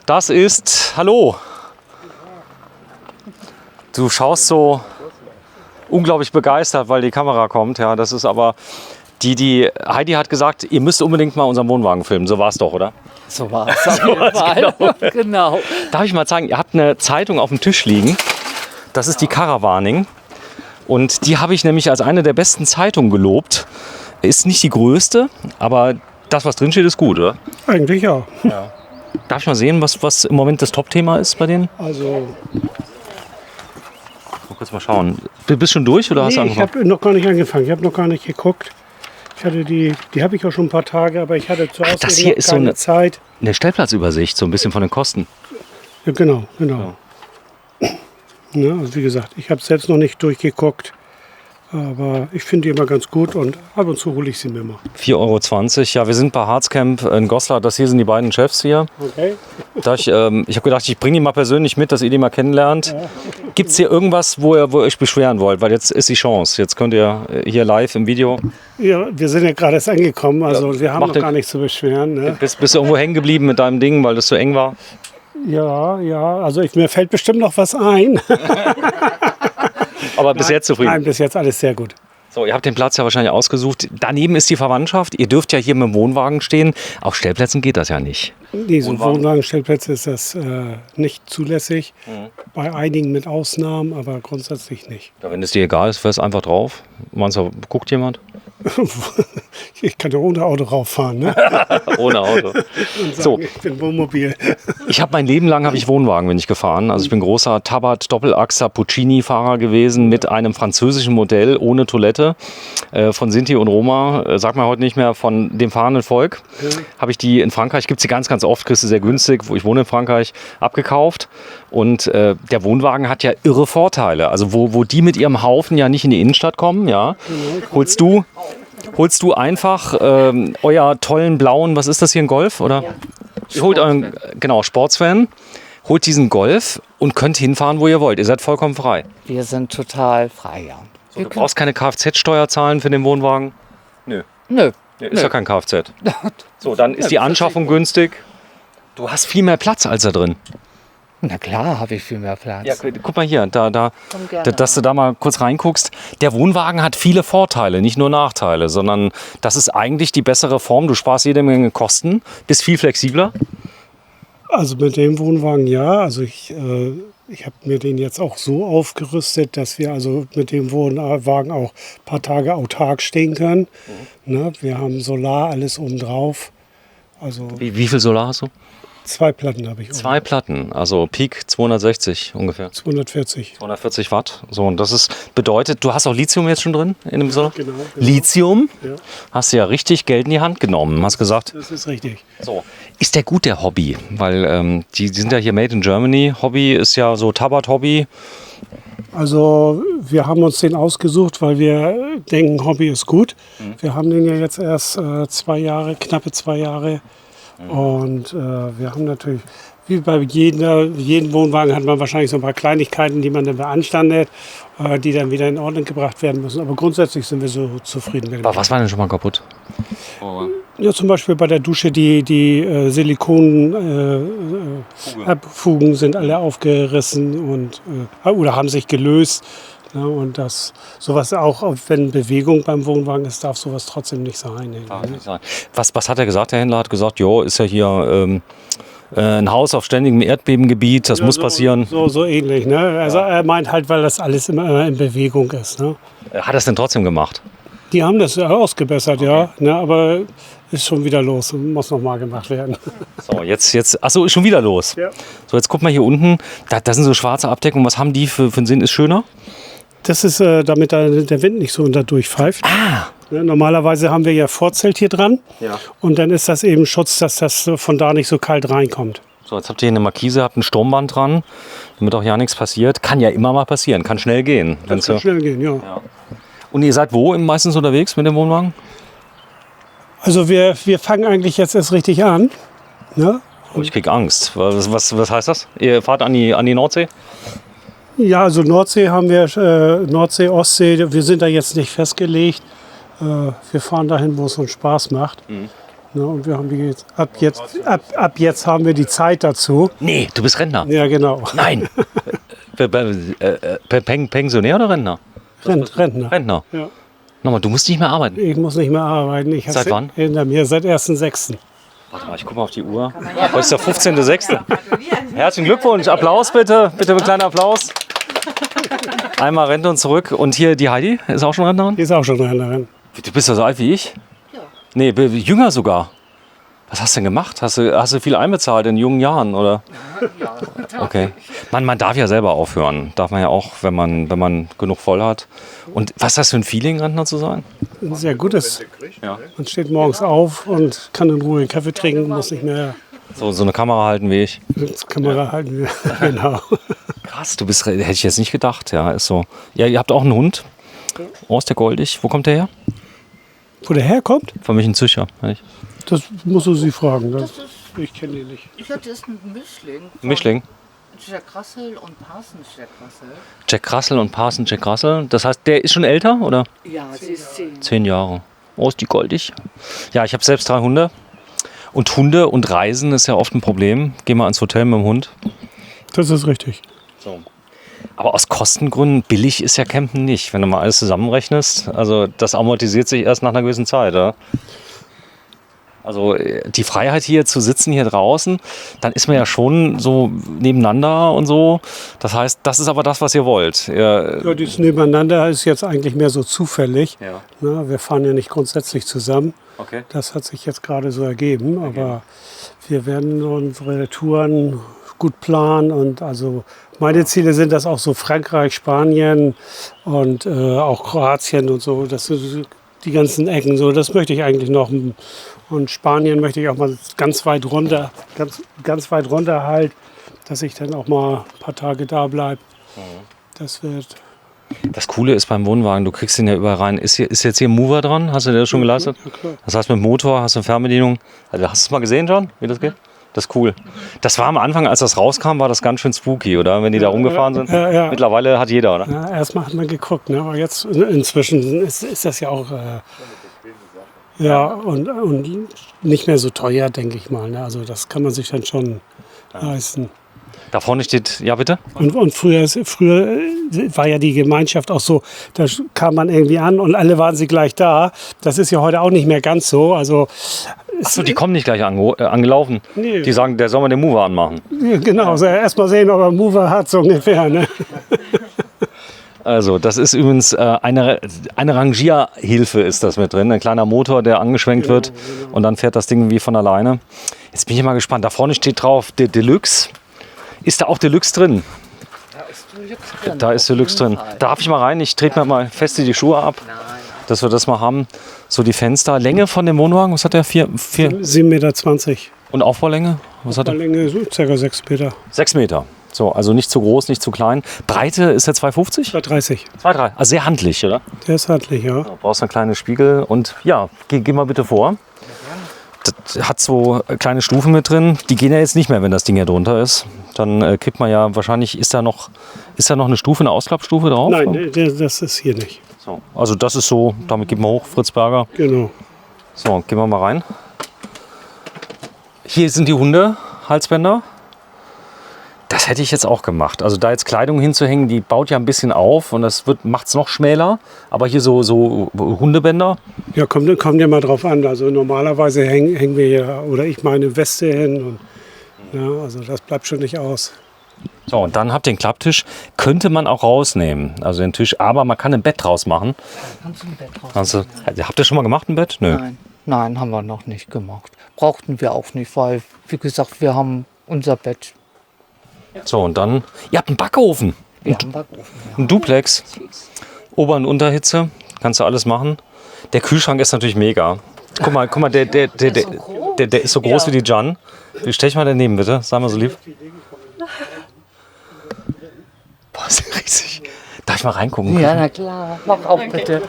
Das ist, hallo. Du schaust so unglaublich begeistert, weil die Kamera kommt. Ja, das ist aber, die Heidi hat gesagt, ihr müsst unbedingt mal unseren Wohnwagen filmen. So war es doch, oder? So war es auf jeden Fall. Genau. Darf ich mal zeigen, ihr habt eine Zeitung auf dem Tisch liegen. Das ist die Caravaning. Und die habe ich nämlich als eine der besten Zeitungen gelobt. Ist nicht die größte, aber das, was drin steht, ist gut, oder? Eigentlich ja. Darf ich mal sehen, was im Moment das Top-Thema ist bei denen? Also, Mal kurz mal schauen. Du bist schon durch oder hast du ich angefangen? habe noch gar nicht angefangen. Ich habe noch gar nicht geguckt. Ich hatte die habe ich auch schon ein paar Tage, aber ich hatte zu Hause das hier noch ist so keine eine- Zeit. Eine Stellplatzübersicht, so ein bisschen von den Kosten. Ja, genau. Ja, also wie gesagt, ich habe selbst noch nicht durchgeguckt. Aber ich finde die immer ganz gut und ab und zu hole ich sie mir mal. 4,20 €. Ja, wir sind bei Harzcamp in Goslar. Das hier sind die beiden Chefs hier. Okay. Ich habe gedacht, ich bringe die mal persönlich mit, dass ihr die mal kennenlernt. Gibt es hier irgendwas, wo ihr euch beschweren wollt? Weil jetzt ist die Chance. Jetzt könnt ihr hier live im Video. Ja, wir sind ja gerade erst angekommen, also wir haben mach noch den- gar nichts zu beschweren. Ne? Bist du irgendwo hängen geblieben mit deinem Ding, weil das zu eng war? Ja, also mir fällt bestimmt noch was ein. Aber bis jetzt zufrieden. Nein, bis jetzt alles sehr gut. So, ihr habt den Platz ja wahrscheinlich ausgesucht. Daneben ist die Verwandtschaft. Ihr dürft ja hier mit dem Wohnwagen stehen. Auf Stellplätzen geht das ja nicht. Diese Wohnwagenstellplätze ist das nicht zulässig. Bei einigen mit Ausnahmen, aber grundsätzlich nicht. Ja, wenn es dir egal ist, fährst einfach drauf. Meinst du, guckt jemand? Ich kann ja ohne Auto rauffahren. Ne? Ohne Auto. So, Ich bin Wohnmobil. ich habe mein Leben lang Wohnwagen bin ich gefahren. Also ich bin großer Tabat Doppelachser Puccini-Fahrer gewesen mit einem französischen Modell ohne Toilette von Sinti und Roma. Sag mal heute nicht mehr von dem fahrenden Volk. Habe ich die in Frankreich, gibt es die ganz, ganz oft, kriegst du sehr günstig, wo ich wohne in Frankreich, abgekauft. Und der Wohnwagen hat ja irre Vorteile. Also wo die mit ihrem Haufen ja nicht in die Innenstadt kommen, ja, holst du einfach euer tollen blauen, was ist das hier, ein Golf, oder? Ihr holt euren, genau, Sportsvan, holt diesen Golf und könnt hinfahren, wo ihr wollt. Ihr seid vollkommen frei. Wir sind total frei, ja. So, du brauchst keine Kfz-Steuer zahlen für den Wohnwagen. Nö, Nö. ist ja kein Kfz. So, dann ist die Anschaffung günstig. Du hast viel mehr Platz als da drin. Na klar, habe ich viel mehr Platz. Ja, guck mal hier, gerne dass du da mal kurz reinguckst. Der Wohnwagen hat viele Vorteile, nicht nur Nachteile, sondern das ist eigentlich die bessere Form. Du sparst jede Menge Kosten, bist viel flexibler. Also mit dem Wohnwagen ja. Also ich habe mir den jetzt auch so aufgerüstet, dass wir also mit dem Wohnwagen auch ein paar Tage autark stehen können. Ne? Wir haben Solar, alles oben drauf. Also Wie viel Solar hast du? 2 Platten habe ich oben. 2 Platten, also Peak 260 ungefähr. 240. 240 Watt. So, und das bedeutet, du hast auch Lithium jetzt schon drin in dem Solar? Genau. Lithium? Ja. Hast du ja richtig Geld in die Hand genommen, hast gesagt. Das ist richtig. So. Ist der gut, der Hobby? Weil die sind ja hier made in Germany. Hobby ist ja so Tabat-Hobby. Also wir haben uns den ausgesucht, weil wir denken, Hobby ist gut. Wir haben den ja jetzt erst 2 Jahre, knappe 2 Jahre. Und wir haben natürlich, wie bei jedem Wohnwagen hat man wahrscheinlich so ein paar Kleinigkeiten, die man dann beanstandet, die dann wieder in Ordnung gebracht werden müssen. Aber grundsätzlich sind wir so zufrieden mit dem. Aber was war denn schon mal kaputt? Ja, zum Beispiel bei der Dusche, die Silikonfugen sind alle aufgerissen und, oder haben sich gelöst. Ja, und das sowas auch, wenn Bewegung beim Wohnwagen ist, darf sowas trotzdem nicht sein. Was hat er gesagt? Der Händler hat gesagt, jo, ist ja hier ein Haus auf ständigem Erdbebengebiet, das muss passieren. So ähnlich. Ne? Also er meint halt, weil das alles immer in Bewegung ist. Ne? Hat er es denn trotzdem gemamt? Die haben das ausgebessert, ja. Ne? Aber ist schon wieder los und muss nochmal gemacht werden. So, jetzt, achso, ist schon wieder los. Ja. So, jetzt guck mal hier unten, da sind so schwarze Abdeckungen. Was haben die für einen Sinn? Ist schöner? Das ist, damit der Wind nicht so durchpfeift. Ne, normalerweise haben wir ja Vorzelt hier dran. Ja. Und dann ist das eben Schutz, dass das von da nicht so kalt reinkommt. So, jetzt habt ihr hier eine Markise, habt ein Sturmband dran, damit auch ja nichts passiert. Kann ja immer mal passieren, kann schnell gehen. Das kann schnell gehen, ja. Und ihr seid wo meistens unterwegs mit dem Wohnwagen? Also wir fangen eigentlich jetzt erst richtig an. Ne? Oh, ich krieg Angst. Was heißt das? Ihr fahrt an die Nordsee? Ja, also Nordsee haben wir, Nordsee, Ostsee, wir sind da jetzt nicht festgelegt. Wir fahren dahin, wo es uns Spaß macht. Ne, und wir haben jetzt, ab jetzt haben wir die Zeit dazu. Nee, du bist Rentner. Ja, genau. Nein. Pensionär oder Rentner? Rentner. Rentner. Ja. Nochmal, du musst nicht mehr arbeiten. Ich muss nicht mehr arbeiten. Ich Seit wann? Hinter mir, seit 1.6. Warte mal, ich gucke mal auf die Uhr. Heute ist der 15.06. Herzlichen Glückwunsch. Applaus bitte. Bitte einen kleinen Applaus. Einmal Rente und zurück. Und hier die Heidi ist auch schon Rentnerin? Die ist auch schon Rentnerin. Du bist ja so alt wie ich? Ja. Nee, jünger sogar. Was hast du denn gemacht? Hast du viel einbezahlt in jungen Jahren, oder? Ja. Okay. Man darf ja selber aufhören. Darf man ja auch, wenn man genug voll hat. Und was ist das für ein Feeling, Rentner zu sein? Ein sehr gutes. Ja. Man steht morgens auf und kann in Ruhe Kaffee trinken, muss nicht mehr So eine Kamera halten wie ich. Kamera halten. Genau. Krass, hätte ich jetzt nicht gedacht. Ja, ist so. Ja, ihr habt auch einen Hund. Oh, ist der goldig. Wo kommt der her? Wo der herkommt? Von mich ein Züchter. Das musst du sie fragen. Ich kenne den nicht. Ich hatte erst ein Mischling. Mischling. Jack Russell und Parsons Jack Russell. Jack Russell und Parsons Jack Russell. Das heißt, der ist schon älter, oder? Ja, sie ist 10. 10 Jahre. Oh, ist die goldig. Ja, ich habe selbst 3 Hunde. Und Hunde und Reisen ist ja oft ein Problem. Geh mal ins Hotel mit dem Hund. Das ist richtig. So. Aber aus Kostengründen, billig ist ja Campen nicht, wenn du mal alles zusammenrechnest. Also das amortisiert sich erst nach einer gewissen Zeit. Oder? Also die Freiheit hier zu sitzen, hier draußen, dann ist man ja schon so nebeneinander und so. Das heißt, das ist aber das, was ihr wollt. Ja, dieses Nebeneinander ist jetzt eigentlich mehr so zufällig. Ja. Na, wir fahren ja nicht grundsätzlich zusammen. Okay. Das hat sich jetzt gerade so ergeben. Aber wir werden unsere Touren gut planen. Und also meine Ziele sind das auch so Frankreich, Spanien und auch Kroatien und so. Das sind die ganzen Ecken. So, das möchte ich eigentlich noch. Und Spanien möchte ich auch mal ganz weit runter, ganz weit runter halt, dass ich dann auch mal ein paar Tage da bleibe. Das wird. Das Coole ist beim Wohnwagen, du kriegst den ja überall rein. Ist jetzt hier ein Mover dran? Hast du den schon geleistet? Ja, klar. Das heißt mit Motor, hast du eine Fernbedienung. Also, hast du es mal gesehen, John, wie das geht? Das ist cool. Das war am Anfang, als das rauskam, war das ganz schön spooky, oder? Wenn die da rumgefahren sind. Ja. Mittlerweile hat jeder, oder? Ja, erstmal hat man geguckt, ne? Aber jetzt inzwischen ist das ja auch ja, und nicht mehr so teuer, denke ich mal. Ne? Also das kann man sich dann schon leisten. Da vorne steht, ja bitte? Und früher war ja die Gemeinschaft auch so, da kam man irgendwie an und alle waren sie gleich da. Das ist ja heute auch nicht mehr ganz so. Also Achso, die kommen nicht gleich angelaufen. Nee. Die sagen, der soll mal den Mover anmachen. genau, so erst mal sehen, ob er einen Mover hat, so ungefähr. Ne? Also das ist übrigens eine Rangierhilfe ist das mit drin. Ein kleiner Motor, der angeschwenkt wird und dann fährt das Ding wie von alleine. Jetzt bin ich mal gespannt. Da vorne steht drauf der Deluxe. Ist da auch Deluxe drin? Da ist Deluxe drin. Da ist Deluxe drin. Darf ich mal rein? Ich trete mir mal fest die Schuhe ab, dass wir das mal haben. So die Fenster. Länge von dem Wohnwagen, was hat der? 7,20 Meter. Und Aufbaulänge? Was hat der? Länge so ca. 6 Meter. 6 Meter. So, also nicht zu groß, nicht zu klein. Breite ist der 2,50? 2,30. 2,3. Also sehr handlich, oder? Der ist handlich, ja. Du brauchst einen kleinen Spiegel und ja, geh mal bitte vor. Das hat so kleine Stufen mit drin. Die gehen ja jetzt nicht mehr, wenn das Ding ja drunter ist. Dann kippt man ja wahrscheinlich, ist da noch eine Stufe, eine Ausklappstufe drauf? Nein, das ist hier nicht. So, also das ist so, damit geht man hoch, Fritz Berger. Genau. So, gehen wir mal rein. Hier sind die Hundehalsbänder. Das hätte ich jetzt auch gemacht. Also da jetzt Kleidung hinzuhängen, die baut ja ein bisschen auf und das macht es noch schmäler. Aber hier so Hundebänder. Ja, kommt ja mal drauf an. Also normalerweise hängen wir ja, oder ich meine Weste hin. Und, ja, also das bleibt schon nicht aus. So, und dann habt ihr den Klapptisch. Könnte man auch rausnehmen, also den Tisch. Aber man kann ein Bett draus machen. Kannst du ein Bett raus? Habt ihr schon mal gemacht, ein Bett? Nö. Nein, haben wir noch nicht gemacht. Brauchten wir auch nicht, weil, wie gesagt, wir haben unser Bett. So, und dann, ihr habt einen Backofen. Wir haben Backofen, ja. Ein Duplex. Ober- und Unterhitze. Kannst du alles machen. Der Kühlschrank ist natürlich mega. Guck mal, der ist so groß wie die Jan. Stell dich mal daneben, bitte. Sei mal so lieb. Boah, ist der riesig. Darf ich mal reingucken? Ja, na klar. Mach auf, bitte.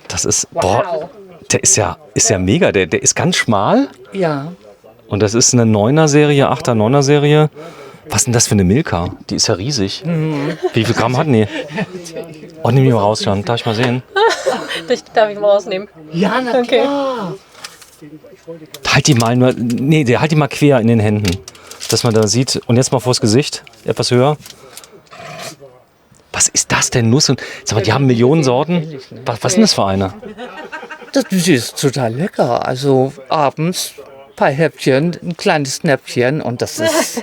Das ist, boah, der ist ja mega. Der ist ganz schmal. Ja. Und das ist eine 9er-Serie, 8er, 9er-Serie. Was ist denn das für eine Milka? Die ist ja riesig. Wie viel Gramm hat die? Oh, nimm die mal raus, Jan. Darf ich mal sehen? Darf ich mal rausnehmen? Ja, na klar. Halt die mal nur, nee, halt die mal quer in den Händen, dass man da sieht. Und jetzt mal vors Gesicht, etwas höher. Was ist das denn? Nuss und, sag mal, die haben Millionen Sorten. Was ist denn das für eine? Das ist total lecker. Also abends ein paar Häppchen, ein kleines Snäppchen und das ist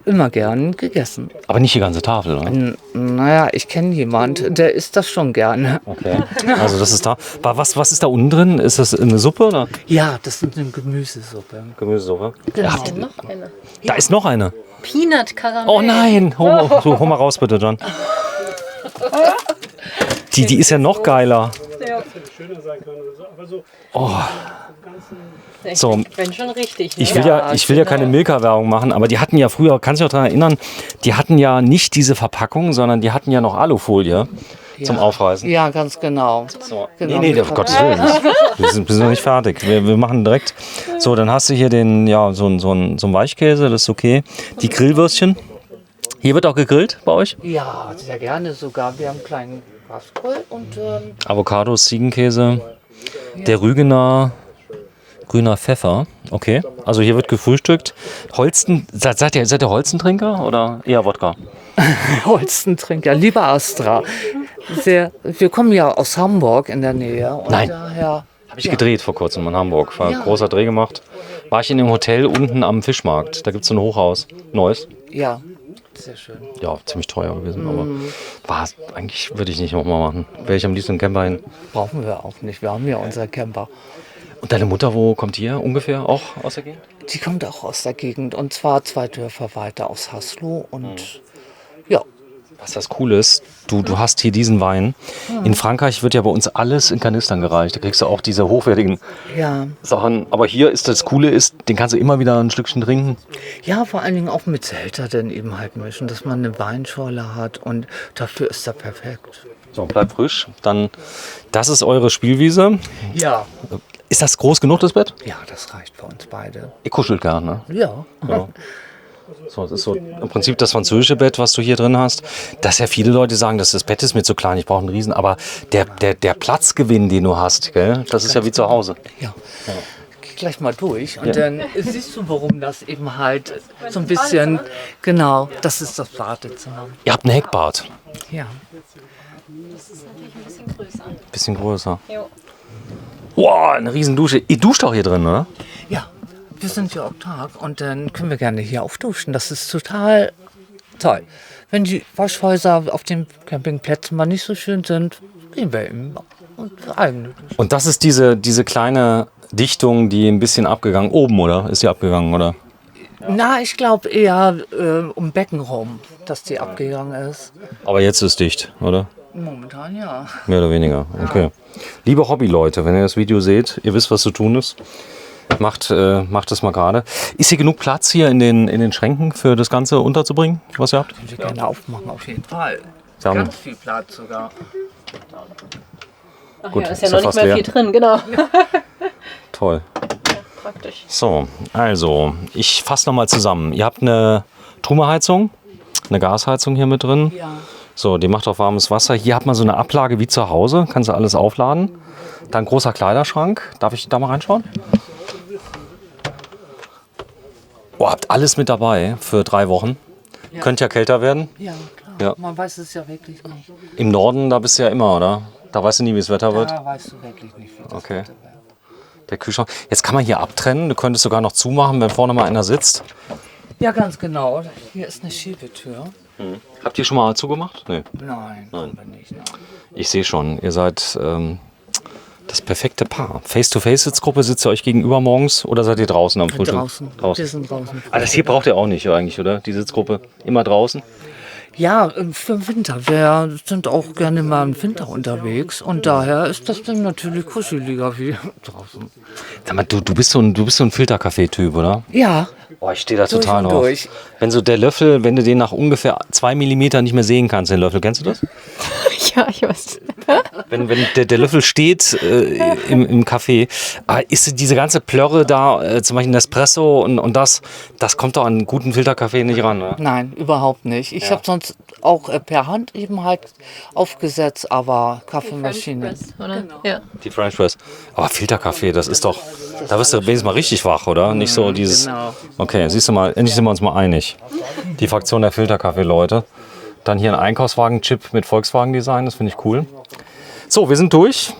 immer gern gegessen. Aber nicht die ganze Tafel, oder? Naja, ich kenne jemand, der isst das schon gerne. Okay. Also das ist da. Was ist da unten drin? Ist das eine Suppe oder? Ja, das ist eine Gemüsesuppe. Gemüsesuppe. Genau. Da ist ja noch eine. Da ist noch eine. Peanut Karamell. Oh nein! Hol mal raus bitte, John. Die ist ja noch geiler. Oh. So. Wenn schon richtig. Ne? Ich will ja keine Milka-Werbung machen, aber die hatten ja früher, kannst du dich auch daran erinnern, die hatten ja nicht diese Verpackung, sondern die hatten ja noch Alufolie zum Aufreißen. Ja, ganz genau. So. Genau, Nee, um Gottes Willen. Wir sind noch nicht fertig. Wir machen direkt. So, dann hast du hier den, ja, so ein Weichkäse, das ist okay. Die Grillwürstchen. Hier wird auch gegrillt bei euch? Ja, sehr gerne sogar. Wir haben einen kleinen Gasgrill und Avocados, Ziegenkäse, der Rügener, grüner Pfeffer. Okay, also hier wird gefrühstückt. Holsten, seid ihr Holzentrinker oder eher Wodka? Holzentrinker, lieber Astra. Wir kommen ja aus Hamburg in der Nähe. Und Nein. daher, Habe ich gedreht vor kurzem in Hamburg. War ein Ja. großer Dreh gemacht. War ich in dem Hotel unten am Fischmarkt. Da gibt es so ein Hochhaus. Neues. ja, sehr schön. Ja, ziemlich teuer gewesen, aber eigentlich würde ich nicht nochmal machen. Wäre ich am liebsten im Camper hin. Brauchen wir auch nicht. Wir haben ja unser Camper. Und deine Mutter, wo kommt die her? Ungefähr auch aus der Gegend? Die kommt auch aus der Gegend und zwar 2 Dörfer weiter aus Haslo und ja. Was das Coole ist, du hast hier diesen Wein. In Frankreich wird ja bei uns alles in Kanistern gereicht. Da kriegst du auch diese hochwertigen Ja. Sachen. Aber hier ist das Coole, den kannst du immer wieder ein Stückchen trinken. Ja, vor allen Dingen auch mit Selter dann eben halt mischen, dass man eine Weinschorle hat und dafür ist er perfekt. So, bleibt frisch. Dann, das ist eure Spielwiese. Ja. Ist das groß genug, das Bett? Ja, das reicht für uns beide. Ihr kuschelt gern, ne? Ja. Ja. So, das ist so im Prinzip das französische Bett, was du hier drin hast. Dass ja viele Leute sagen, das Bett ist mir zu klein, ich brauche einen Riesen. Aber der Platzgewinn, den du hast, gell, das ist ja wie zu Hause. Ja. Geh gleich mal durch und dann siehst du, warum das eben halt so ein bisschen, genau, das ist das Badezimmer. Ihr habt ein Heckbad. Ja. Ein bisschen größer. Bisschen größer. Jo. Wow, eine riesen Dusche. Ihr duscht auch hier drin, oder? Ja, wir sind ja autark und dann können wir gerne hier aufduschen. Das ist total toll. Wenn die Waschhäuser auf den Campingplätzen mal nicht so schön sind, gehen wir eben und eigene Dusche. Und das ist diese kleine Dichtung, die ein bisschen abgegangen, oben, oder? Ist die abgegangen, oder? Na, ich glaube eher um Becken rum, dass die abgegangen ist. Aber jetzt ist dicht, oder? Momentan ja. Mehr oder weniger, okay. Liebe Hobbyleute, wenn ihr das Video seht, ihr wisst, was zu tun ist. Macht das mal gerade. Ist hier genug Platz hier in den Schränken für das Ganze unterzubringen, was ihr habt? Können wir gerne aufmachen, auf jeden Fall. Wir haben- Ganz viel Platz sogar. Ach Gut, ja, ist ja ist ja noch nicht fast mehr leer. viel drin, genau. Toll. Praktisch. So, also, ich fasse nochmal zusammen. Ihr habt eine Trumeheizung, eine Gasheizung hier mit drin. Ja. So, die macht auch warmes Wasser. Hier hat man so eine Ablage wie zu Hause, kannst du alles aufladen. Dann großer Kleiderschrank. Darf ich da mal reinschauen? Oh, habt alles mit dabei für 3 Wochen. Ja. Könnte ja kälter werden. Ja, klar. Ja. Man weiß es ja wirklich nicht. Im Norden, da bist du ja immer, oder? Da weißt du nie, wie das Wetter wird. Da weißt du wirklich nicht, wie das Okay. Wetter wird. Der Kühlschrank. Jetzt kann man hier abtrennen. Du könntest sogar noch zumachen, wenn vorne mal einer sitzt. Ja, ganz genau. Hier ist eine Schiebetür. Habt ihr schon mal zugemacht? Nee. Nein, haben wir nicht. Nein. Ich sehe schon, ihr seid das perfekte Paar. Face-to-Face-Sitzgruppe, sitzt ihr euch gegenüber morgens oder seid ihr draußen am Frühstück? Draußen. Wir sind draußen. Ah, das hier braucht ihr auch nicht eigentlich, oder? Die Sitzgruppe. Immer draußen. Ja, für den Winter. Wir sind auch gerne mal im Winter unterwegs und daher ist das dann natürlich kuscheliger wie draußen. Sag mal, du bist so ein Filterkaffee-Typ, oder? Ja, Boah, ich stehe da Durch total und drauf. durch. Wenn so der Löffel, wenn du den nach ungefähr 2 mm nicht mehr sehen kannst, den Löffel, kennst du das? Ja, ich weiß. Wenn der Löffel steht im Café, ist diese ganze Plörre da, zum Beispiel Nespresso und das kommt doch an einen guten Filterkaffee nicht ran, ne? Nein, überhaupt nicht. Ich habe sonst auch per Hand eben halt aufgesetzt, aber Kaffeemaschine. Press, oder? Ja. Die French Press. Aber Filterkaffee, das ist doch, da wirst du wenigstens mal richtig wach, oder? Nicht so dieses, Genau. okay, siehst du mal, endlich sind wir uns mal einig. Die Fraktion der Filterkaffee-Leute. Dann hier ein Einkaufswagen-Chip mit Volkswagen-Design, das finde ich cool. So, wir sind durch.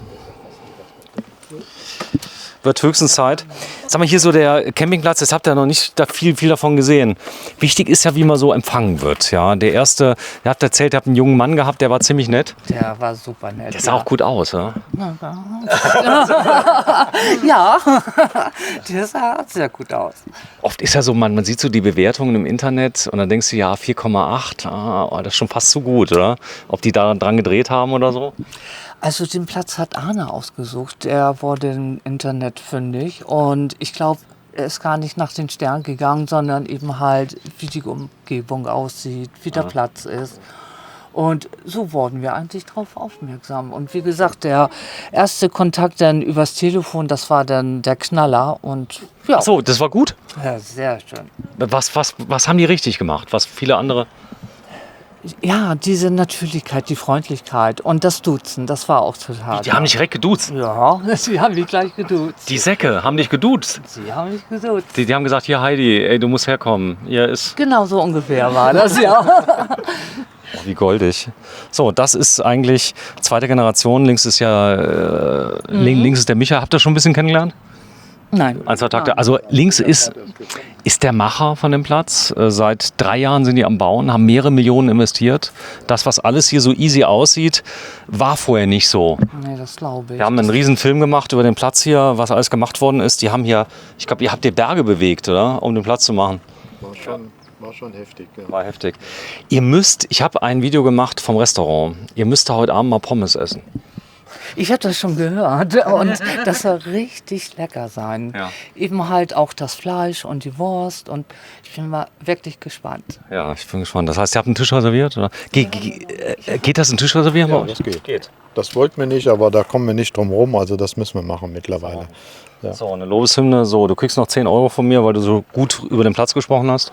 Wird höchstens Zeit. Sag mal, hier so der Campingplatz, jetzt habt ihr noch nicht da viel davon gesehen. Wichtig ist ja, wie man so empfangen wird. Ja, der erste, ihr habt erzählt, ihr habt einen jungen Mann gehabt, der war ziemlich nett. Der war super nett. Der sah auch gut aus, ja? Ja, der sah sehr gut aus. Oft ist ja so, man sieht so die Bewertungen im Internet und dann denkst du, ja, 4,8, das ist schon fast zu gut, oder? Ob die da dran gedreht haben oder so? Also den Platz hat Arne ausgesucht. Er wurde im Internet fündig und ich glaube, er ist gar nicht nach den Sternen gegangen, sondern eben halt, wie die Umgebung aussieht, wie der Platz ist. Und so wurden wir eigentlich darauf aufmerksam. Und wie gesagt, der erste Kontakt dann übers Telefon, das war dann der Knaller. Und ja, Ach so, das war gut. ja sehr schön. Was haben die richtig gemacht? Was viele andere... Ja, diese Natürlichkeit, die Freundlichkeit und das Duzen, das war auch total. Die haben dich direkt geduzt. Ja, sie haben mich gleich geduzt. Die Säcke haben dich geduzt. Sie haben mich geduzt. Die haben gesagt, hier Heidi, ey, du musst herkommen. Hier ist... Genau so ungefähr war das, ja. Wie goldig. So, das ist eigentlich zweite Generation. Links ist ja links ist der Micha. Habt ihr schon ein bisschen kennengelernt? Nein. Ein, zwei Takte. Also links ist der Macher von dem Platz. Seit 3 Jahren sind die am Bauen, haben mehrere Millionen investiert. Das, was alles hier so easy aussieht, war vorher nicht so. Nee, das glaube ich. Wir haben einen riesen Film gemacht über den Platz hier, was alles gemacht worden ist. Die haben hier, ich glaube, ihr habt die Berge bewegt, oder? Um den Platz zu machen. War schon heftig. Ja. War heftig. Ich habe ein Video gemacht vom Restaurant. Ihr müsst da heute Abend mal Pommes essen. Ich habe das schon gehört und das soll richtig lecker sein. Ja. Eben halt auch das Fleisch und die Wurst und ich bin mal wirklich gespannt. Ja, ich bin gespannt. Das heißt, ihr habt einen Tisch reserviert? Oder? Geht das, einen Tisch reservieren? bei Ja, euch? das geht. Das wollten wir nicht, aber da kommen wir nicht drum rum. Also das müssen wir machen mittlerweile. Ja. So, eine Lobeshymne. So, du kriegst noch 10 Euro von mir, weil du so gut über den Platz gesprochen hast.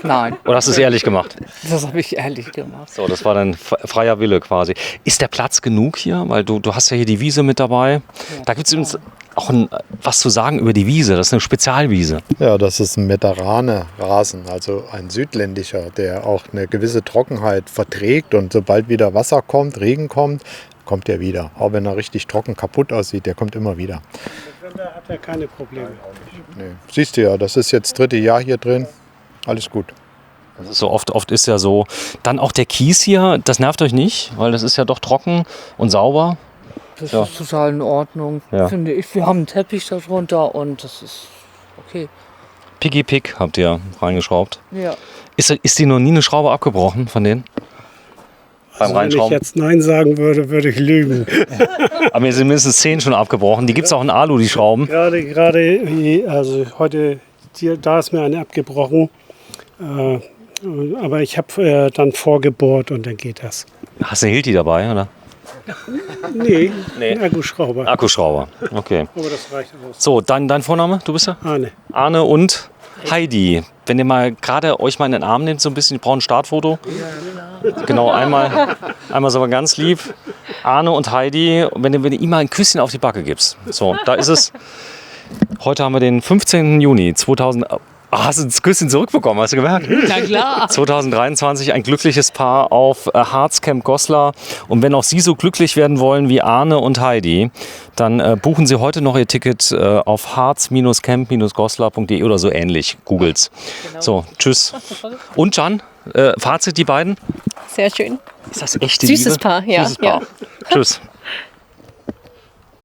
Nein, Oder hast du es ehrlich gemacht? das habe ich ehrlich gemacht. So, das war dann freier Wille quasi. Ist der Platz genug hier? Weil du hast ja hier die Wiese mit dabei. Da gibt es übrigens auch was zu sagen über die Wiese. Das ist eine Spezialwiese. Ja, das ist ein Mediterrane-Rasen, also ein südländischer, der auch eine gewisse Trockenheit verträgt. Und sobald wieder Wasser kommt, Regen kommt, kommt er wieder. Auch wenn er richtig trocken kaputt aussieht, der kommt immer wieder. Da hat er keine Probleme. Nee. Siehst du ja, das ist jetzt 3. Jahr hier drin. Alles gut. Das ist so oft ist ja so. Dann auch der Kies hier, das nervt euch nicht, weil das ist ja doch trocken und sauber. Das Ja. ist total in Ordnung, Ja. finde ich. Wir haben einen Teppich darunter und das ist okay. Piggy Pig habt ihr reingeschraubt. Ja. Ist die noch nie eine Schraube abgebrochen von denen? Beim Also wenn ich Reinschrauben? jetzt Nein sagen würde, würde ich lügen. Aber mir sind mindestens 10 schon abgebrochen. Die gibt es auch in Alu, die Schrauben. Also heute, da ist mir eine abgebrochen. Aber ich habe dann vorgebohrt und dann geht das. Hast du Hilti dabei, oder? Nee, ein Akkuschrauber. Akkuschrauber. Okay. Aber das reicht aus. So, dein Vorname, du bist ja? Arne. Arne und Heidi. Wenn ihr mal gerade euch mal in den Arm nehmt, so ein bisschen, ich brauche ein Startfoto. Genau, einmal so mal ganz lieb. Arne und Heidi, wenn du ihm mal ein Küsschen auf die Backe gibst. So, da ist es. Heute haben wir den 15. Juni 2000. Hast du das Küsschen zurückbekommen, hast du gemerkt? Na klar. 2023 ein glückliches Paar auf Harz Camp Goslar. Und wenn auch Sie so glücklich werden wollen wie Arne und Heidi, dann buchen Sie heute noch Ihr Ticket auf harz-camp-goslar.de oder so ähnlich. Googles. So, tschüss. Und Can, Fazit, die beiden? Sehr schön. Ist das echte Süßes Liebe? Paar, ja. Süßes Paar. Ja. Tschüss.